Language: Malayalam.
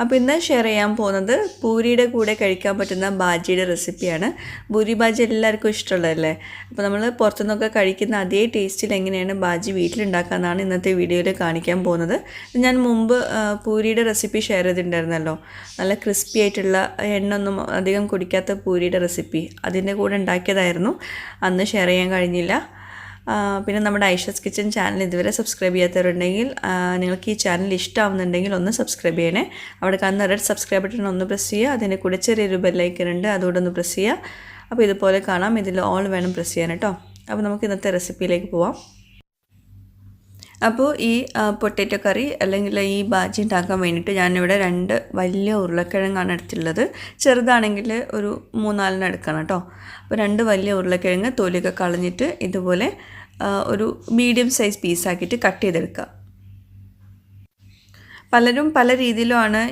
അപ്പോൾ ഇന്ന് ഷെയർ ചെയ്യാൻ പോകുന്നത് പൂരിയുടെ കൂടെ കഴിക്കാൻ പറ്റുന്ന ബാജിയുടെ റെസിപ്പിയാണ്. പൂരി ബാജി എല്ലാവർക്കും ഇഷ്ടമുള്ളതല്ലേ. അപ്പോൾ നമ്മൾ പുറത്തുനിന്നൊക്കെ കഴിക്കുന്ന അതേ ടേസ്റ്റിൽ എങ്ങനെയാണ് ബാജി വീട്ടിലുണ്ടാക്കാമെന്നാണ് ഇന്നത്തെ വീഡിയോയിൽ കാണിക്കാൻ പോകുന്നത്. ഞാൻ മുമ്പ് പൂരിയുടെ റെസിപ്പി ഷെയർ ചെയ്തിട്ടുണ്ടായിരുന്നല്ലോ, നല്ല ക്രിസ്പി ആയിട്ടുള്ള എണ്ണൊന്നും അധികം കുടിക്കാത്ത പൂരിയുടെ റെസിപ്പി. അതിൻ്റെ കൂടെ ഉണ്ടാക്കിയതായിരുന്നു, അന്ന് ഷെയർ ചെയ്യാൻ കഴിഞ്ഞില്ല. പിന്നെ നമ്മുടെ ഐഷസ് കിച്ചൻ ചാനൽ ഇതുവരെ സബ്സ്ക്രൈബ് ചെയ്യാത്തവരുണ്ടെങ്കിൽ നിങ്ങൾക്ക് ഈ ചാനൽ ഇഷ്ടമാവുന്നുണ്ടെങ്കിൽ ഒന്ന് സബ്സ്ക്രൈബ് ചെയ്യണേ. അവിടെ കാണുന്ന റെഡ് സബ്സ്ക്രൈബ് ബട്ടൺ ഒന്ന് പ്രസ് ചെയ്യുക. അതിൻ്റെ കൂടെ ചെറിയൊരു ബെല്ലൈക്കൺ ഉണ്ട്, അതുകൂടെ ഒന്ന് പ്രസ് ചെയ്യുക. അപ്പോൾ ഇതുപോലെ കാണാം, ഇതിൽ ഓൾ വേണം പ്രസ് ചെയ്യാൻ കേട്ടോ. അപ്പോൾ നമുക്ക് ഇന്നത്തെ റെസിപ്പിയിലേക്ക് പോവാം. അപ്പോൾ ഈ പൊട്ടാറ്റോ കറി അല്ലെങ്കിൽ ഈ ബാജി ഉണ്ടാക്കാൻ വേണ്ടിയിട്ട് ഞാനിവിടെ 2 വലിയ ഉരുളക്കിഴങ്ങാണ് എടുത്തുള്ളത്. ചെറുതാണെങ്കിൽ ഒരു 3-4 എടുക്കണം കേട്ടോ. അപ്പോൾ 2 വലിയ ഉരുളക്കിഴങ്ങ് തൊലിയൊക്കെ കളഞ്ഞിട്ട് ഇതുപോലെ ഒരു മീഡിയം സൈസ് പീസാക്കിയിട്ട് കട്ട് ചെയ്തെടുക്കുക. പലരും പല രീതിയിലുമാണ്